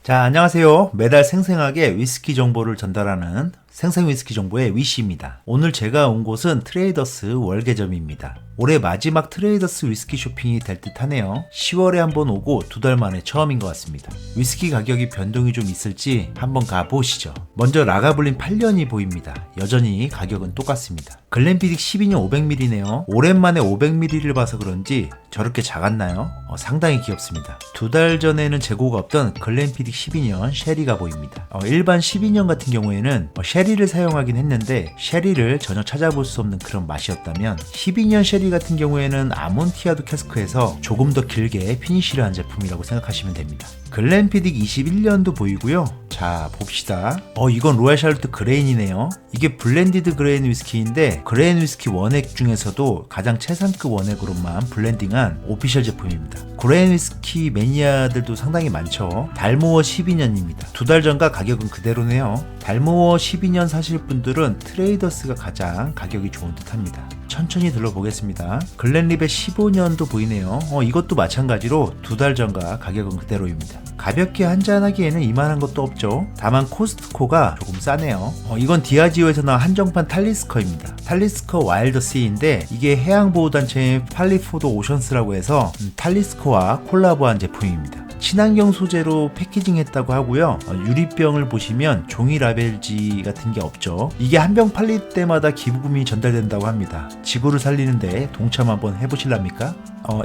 자, 안녕하세요. 매달 생생하게 위스키 정보를 전달하는 생생 위스키 정보의 위시입니다. 오늘 제가 온 곳은 트레이더스 월계점입니다. 올해 마지막 트레이더스 위스키 쇼핑이 될 듯 하네요. 10월에 한번 오고 2달 만에 처음인 것 같습니다. 위스키 가격이 변동이 좀 있을지 한번 가보시죠. 먼저 라가블린 8년이 보입니다. 여전히 가격은 똑같습니다. 글렌피딕 12년 500ml네요. 오랜만에 500ml를 봐서 그런지 저렇게 작았나요? 상당히 귀엽습니다. 2달 전에는 재고가 없던 글렌피딕 12년 쉐리가 보입니다. 일반 12년 같은 경우에는 쉐리를 사용하긴 했는데 쉐리를 전혀 찾아볼 수 없는 그런 맛이었다면 12년 쉐리 같은 경우에는 아몬티아도 캐스크에서 조금 더 길게 피니쉬를 한 제품이라고 생각하시면 됩니다. 글렌피딕 21년도 보이고요. 자, 봅시다. 이건 로얄 샬롯 그레인이네요. 이게 블렌디드 그레인 위스키인데 그레인 위스키 원액 중에서도 가장 최상급 원액으로만 블렌딩한 오피셜 제품입니다. 그레인 위스키 매니아들도 상당히 많죠. 달모어 12년입니다. 2달 전과 가격은 그대로네요. 달모어 12년 사실 분들은 트레이더스가 가장 가격이 좋은 듯 합니다. 천천히 들러보겠습니다. 글렌리벳 15년도 보이네요. 이것도 마찬가지로 2달 전과 가격은 그대로입니다. 가볍게 한잔하기에는 이만한 것도 없죠. 다만 코스트코가 조금 싸네요. 이건 디아지오에서 나온 한정판 탈리스커입니다. 탈리스커 와일드 씨인데 이게 해양보호단체인 팔리포도 오션스라고 해서 탈리스커와 콜라보한 제품입니다. 친환경 소재로 패키징했다고 하고요. 유리병을 보시면 종이 라벨지 같은 게 없죠. 이게 한 병 팔릴 때마다 기부금이 전달된다고 합니다. 지구를 살리는데 동참 한번 해보실랍니까?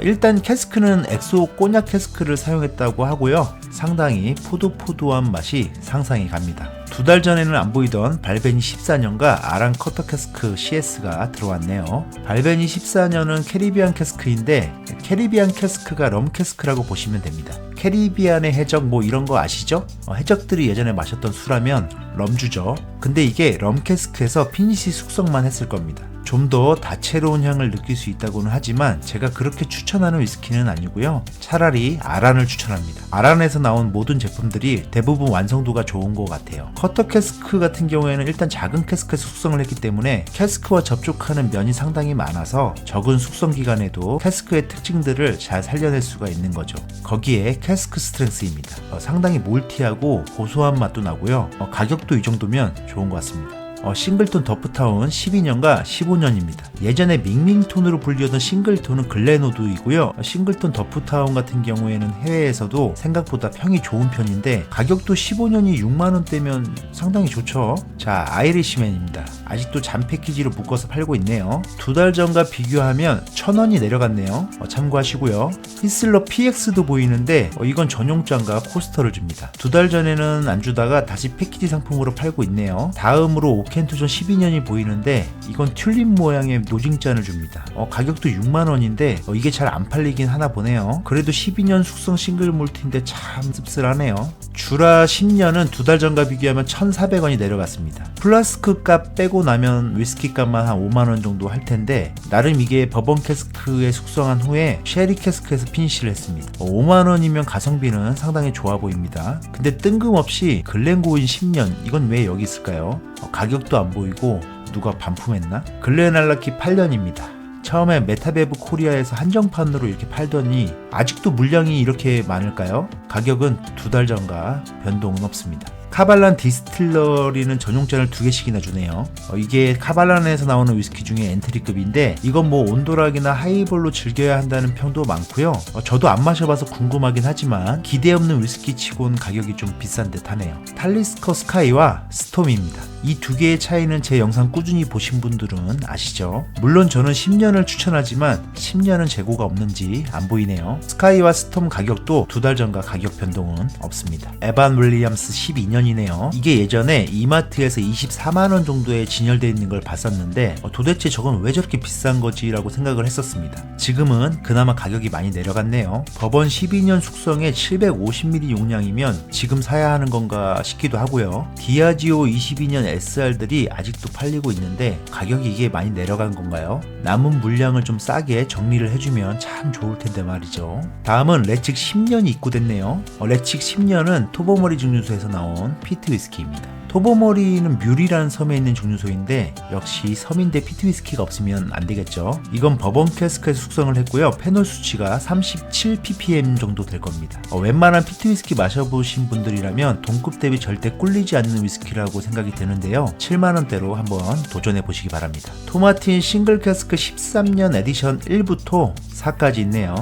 일단 캐스크는 엑소 꼬냑 캐스크를 사용했다고 하고요. 상당히 포도포도한 맛이 상상이 갑니다. 2달 전에는 안 보이던 발베니 14년과 아랑 커터 캐스크 CS가 들어왔네요. 발베니 14년은 캐리비안 캐스크인데 캐리비안 캐스크가 럼 캐스크라고 보시면 됩니다. 캐리비안의 해적 이런 거 아시죠? 해적들이 예전에 마셨던 술하면 럼주죠. 근데 이게 럼 캐스크에서 피니시 숙성만 했을 겁니다. 좀 더 다채로운 향을 느낄 수 있다고는 하지만 제가 그렇게 추천하는 위스키는 아니고요. 차라리 아란을 추천합니다. 아란에서 나온 모든 제품들이 대부분 완성도가 좋은 것 같아요. 커터 캐스크 같은 경우에는 일단 작은 캐스크에서 숙성을 했기 때문에 캐스크와 접촉하는 면이 상당히 많아서 적은 숙성 기간에도 캐스크의 특징들을 잘 살려낼 수가 있는 거죠. 거기에 캐스크 스트렝스입니다. 상당히 몰티하고 고소한 맛도 나고요. 가격도 이 정도면 좋은 것 같습니다. 싱글톤 더프타운 12년과 15년입니다. 예전에 밍밍톤으로 불리던 싱글톤은 글렌우드이고요. 싱글톤 더프타운 같은 경우에는 해외에서도 생각보다 평이 좋은 편인데 가격도 15년이 6만원대면 상당히 좋죠. 자, 아이리시맨입니다. 아직도 잔 패키지로 묶어서 팔고 있네요. 2달 전과 비교하면 1,000원이 내려갔네요. 참고하시고요. 히슬러 PX도 보이는데 이건 전용잔과 코스터를 줍니다. 2달 전에는 안 주다가 다시 패키지 상품으로 팔고 있네요. 다음으로 오켄투전 12년이 보이는데 이건 튤립 모양의 노징잔을 줍니다. 가격도 6만원인데 이게 잘 안 팔리긴 하나 보네요. 그래도 12년 숙성 싱글 몰트인데 참 씁쓸하네요. 주라 10년은 2달 전과 비교하면 1,400원이 내려갔습니다. 플라스크 값 빼고 나면 위스키 값만 한 5만원 정도 할 텐데 나름 이게 버번 캐스크에 숙성한 후에 쉐리 캐스크에서 피니쉬를 했습니다. 5만원이면 가성비는 상당히 좋아 보입니다. 근데 뜬금없이 글렌고인 10년 이건 왜 여기 있을까요? 가격도 안 보이고 누가 반품했나? 글렌알라키 8년입니다. 처음에 메타베브 코리아에서 한정판으로 이렇게 팔더니 아직도 물량이 이렇게 많을까요? 가격은 2달 전과 변동은 없습니다. 카발란 디스틸러리는 전용잔을 2개씩이나 주네요. 이게 카발란에서 나오는 위스키 중에 엔트리급인데 이건 온도락이나 하이볼로 즐겨야 한다는 평도 많고요. 저도 안 마셔봐서 궁금하긴 하지만 기대 없는 위스키 치곤 가격이 좀 비싼 듯 하네요. 탈리스커 스카이와 스톰입니다. 이 두 개의 차이는 제 영상 꾸준히 보신 분들은 아시죠? 물론 저는 10년을 추천하지만 10년은 재고가 없는지 안 보이네요. 스카이와 스톰 가격도 2달 전과 가격 변동은 없습니다. 에반 윌리엄스 12년이네요. 이게 예전에 이마트에서 24만원 정도에 진열되어 있는 걸 봤었는데 도대체 저건 왜 저렇게 비싼 거지 라고 생각을 했었습니다. 지금은 그나마 가격이 많이 내려갔네요. 버번 12년 숙성에 750ml 용량이면 지금 사야 하는 건가 싶기도 하고요. 디아지오 22년 SR들이 아직도 팔리고 있는데 가격이 이게 많이 내려간 건가요? 남은 물량을 좀 싸게 정리를 해주면 참 좋을 텐데 말이죠. 다음은 레칙 10년이 입고됐네요. 레칙 10년은 토버머리 증류소에서 나온 피트 위스키입니다. 토보머리는 뮬이라는 섬에 있는 증류소인데 역시 섬인데 피트 위스키가 없으면 안 되겠죠. 이건 버번 캐스크에서 숙성을 했고요. 페놀 수치가 37 ppm 정도 될 겁니다. 웬만한 피트 위스키 마셔보신 분들이라면 동급 대비 절대 꿀리지 않는 위스키라고 생각이 드는데요. 7만원대로 한번 도전해 보시기 바랍니다. 토마틴 싱글 캐스크 13년 에디션 1부터 4까지 있네요.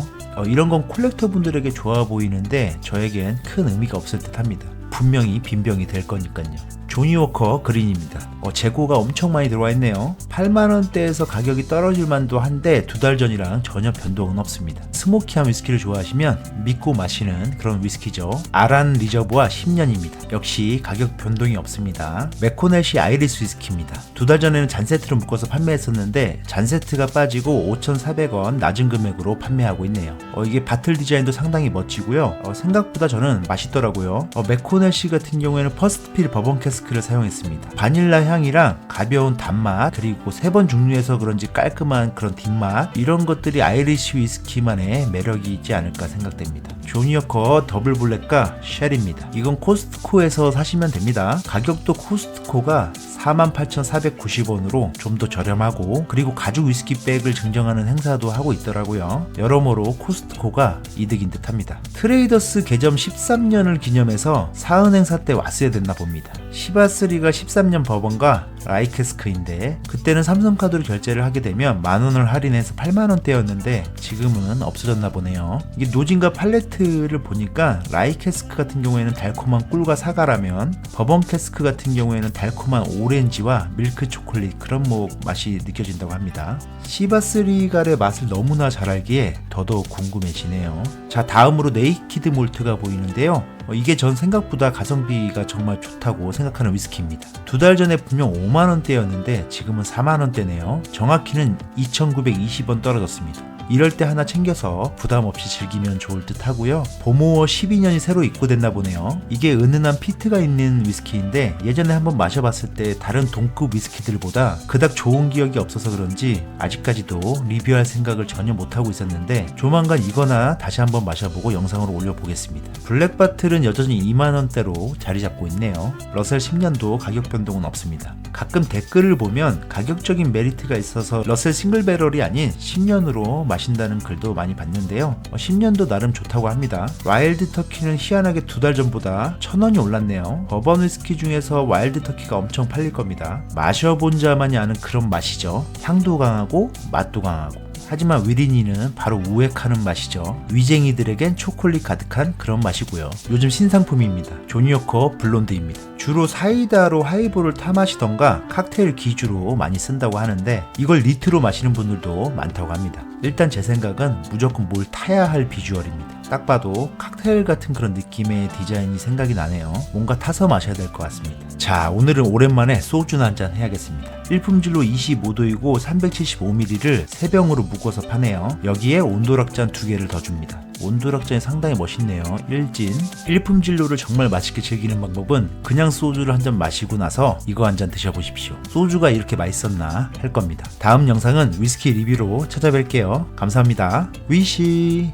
이런 건 콜렉터 분들에게 좋아 보이는데 저에겐 큰 의미가 없을 듯 합니다. 분명히 빈병이 될 거니까요. 조니워커 그린입니다. 재고가 엄청 많이 들어와 있네요. 8만원대에서 가격이 떨어질 만도 한데 2달 전이랑 전혀 변동은 없습니다. 스모키한 위스키를 좋아하시면 믿고 마시는 그런 위스키죠. 아란 리저브와 10년입니다. 역시 가격 변동이 없습니다. 맥코넬시 아이리스 위스키입니다. 2달 전에는 잔세트로 묶어서 판매했었는데 잔세트가 빠지고 5,400원 낮은 금액으로 판매하고 있네요. 이게 바틀 디자인도 상당히 멋지고요. 생각보다 저는 맛있더라고요. 맥코넬시 같은 경우에는 퍼스트필 버번 캐스크를 사용했습니다. 바닐라 향이랑 가벼운 단맛, 그리고 3번 증류해서 그런지 깔끔한 그런 뒷맛, 이런 것들이 아이리시 위스키만의 매력이 있지 않을까 생각됩니다. 조니워커 더블 블랙과 쉘입니다. 이건 코스트코에서 사시면 됩니다. 가격도 코스트코가 48,490원으로 좀 더 저렴하고, 그리고 가죽 위스키 백을 증정하는 행사도 하고 있더라고요. 여러모로 코스트코가 이득인 듯 합니다. 트레이더스 개점 13년을 기념해서 사은 행사 때 왔어야 됐나 봅니다. 시바스리가 13년 버번과 라이캐스크인데 그때는 삼성카드로 결제를 하게 되면 만원을 할인해서 8만원대였는데 지금은 없어졌나 보네요. 이게 노진과 팔레트를 보니까 라이캐스크 같은 경우에는 달콤한 꿀과 사과라면 버번 캐스크 같은 경우에는 달콤한 오렌지와 밀크 초콜릿, 그런 맛이 느껴진다고 합니다. 시바스리갈의 맛을 너무나 잘 알기에 더더욱 궁금해지네요. 자, 다음으로 네이키드 몰트가 보이는데요. 이게 전 생각보다 가성비가 정말 좋다고 생각하는 위스키입니다. 2달 전에 분명 5만원대였는데 지금은 4만원대네요. 정확히는 2,920원 떨어졌습니다. 이럴 때 하나 챙겨서 부담 없이 즐기면 좋을 듯 하고요. 보모어 12년이 새로 입고됐나 보네요. 이게 은은한 피트가 있는 위스키인데 예전에 한번 마셔봤을 때 다른 동급 위스키들보다 그닥 좋은 기억이 없어서 그런지 아직까지도 리뷰할 생각을 전혀 못하고 있었는데 조만간 이거나 다시 한번 마셔보고 영상으로 올려보겠습니다. 블랙바틀은 여전히 2만원대로 자리 잡고 있네요. 러셀 10년도 가격 변동은 없습니다. 가끔 댓글을 보면 가격적인 메리트가 있어서 러셀 싱글배럴이 아닌 10년으로 마신다는 글도 많이 봤는데요. 10년도 나름 좋다고 합니다. 와일드 터키는 희한하게 2달 전보다 1,000원이 올랐네요. 버번 위스키 중에서 와일드 터키가 엄청 팔릴 겁니다. 마셔본 자만이 아는 그런 맛이죠. 향도 강하고 맛도 강하고. 하지만 위린이는 바로 우웩하는 맛이죠. 위쟁이들에겐 초콜릿 가득한 그런 맛이고요. 요즘 신상품입니다. 조니워커 블론드입니다. 주로 사이다로 하이볼을 타 마시던가 칵테일 기주로 많이 쓴다고 하는데 이걸 니트로 마시는 분들도 많다고 합니다. 일단 제 생각은 무조건 뭘 타야 할 비주얼입니다. 딱 봐도 칵테일 같은 그런 느낌의 디자인이 생각이 나네요. 뭔가 타서 마셔야 될 것 같습니다. 자, 오늘은 오랜만에 소주나 한잔 해야겠습니다. 일품질로 25도이고 375ml를 3병으로 묶어서 파네요. 여기에 온도락잔 2개를 더 줍니다. 온도락잔이 상당히 멋있네요. 일진. 일품진로를 정말 맛있게 즐기는 방법은 그냥 소주를 한 잔 마시고 나서 이거 한 잔 드셔보십시오. 소주가 이렇게 맛있었나 할 겁니다. 다음 영상은 위스키 리뷰로 찾아뵐게요. 감사합니다. 위시.